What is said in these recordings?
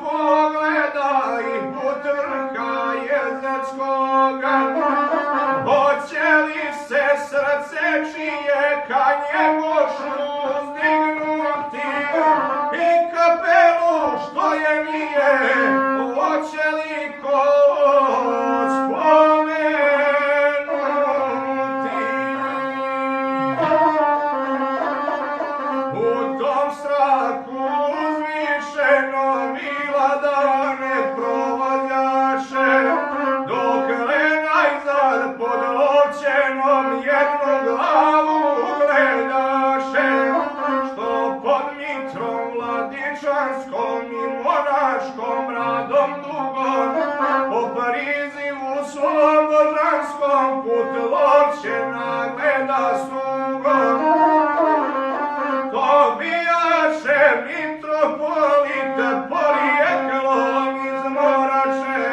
pogleda i utrka jezerskoga. Hoće li se srce čije ka njegošu uzdignuti i kapelu što je nije, hoće li kolo spomenuti. U tom strahu uzvišenom mila da ne provodjaše, dokle najzad pod loćenom jednu glavu gledaše, što pod mitrom vladičanskom i monaškom radom dugom, po prizivu svom božanskom put loćena gleda snugom. To bijaše mitropolit porijeklom iz Morače,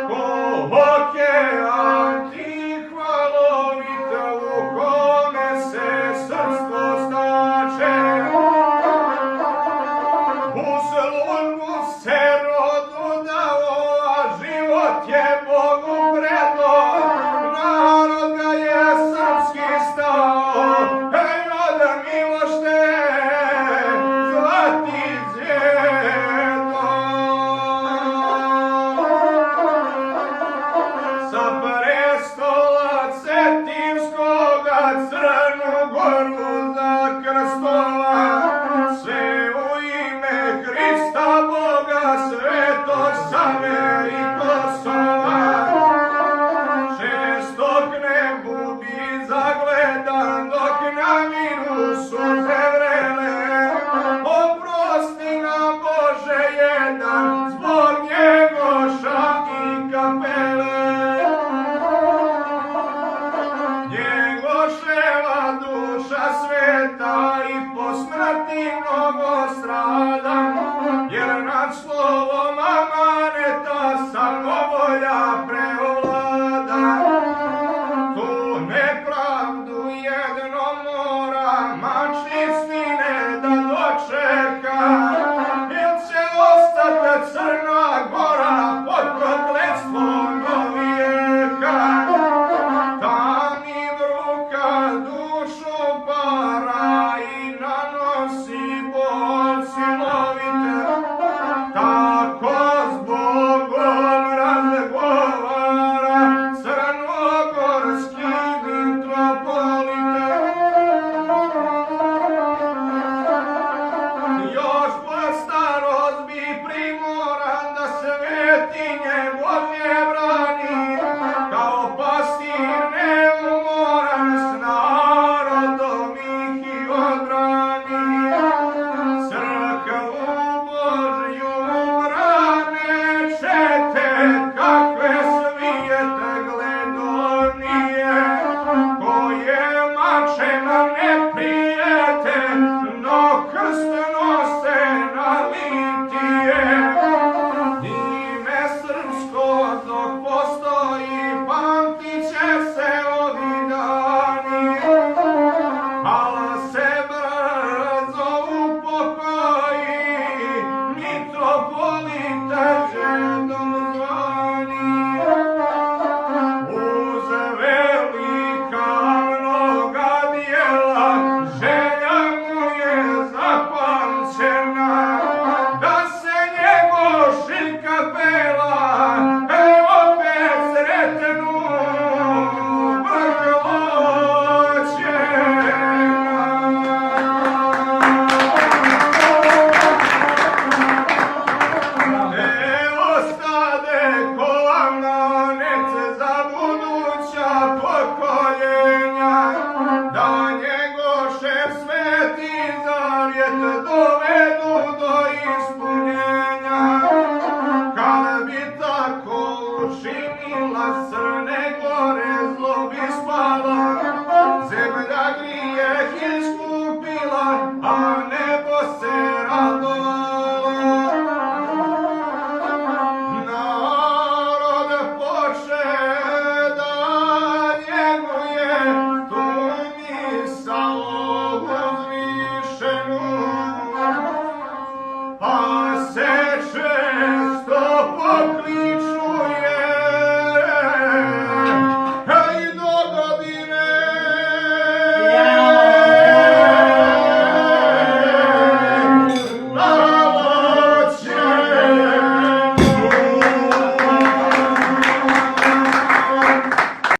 ko okean tih valovit u kome se srstvo stače. U službu se rodu dao, a život je Bogu predao, narod ga je srpski stao. Hej, roda Milošte, zlati djedo. Sa prestola Cetinskoga Crnu Goru zakrstova, sve u ime Hrista Boga Svetog Save i Kosova. Šestok ne budi zagledan dok na miru suze vrele, oprosti nam Bože jedan zbog njegoša i kapele. Njegoševa duša sveta i po smrti mnogo strada, jer nad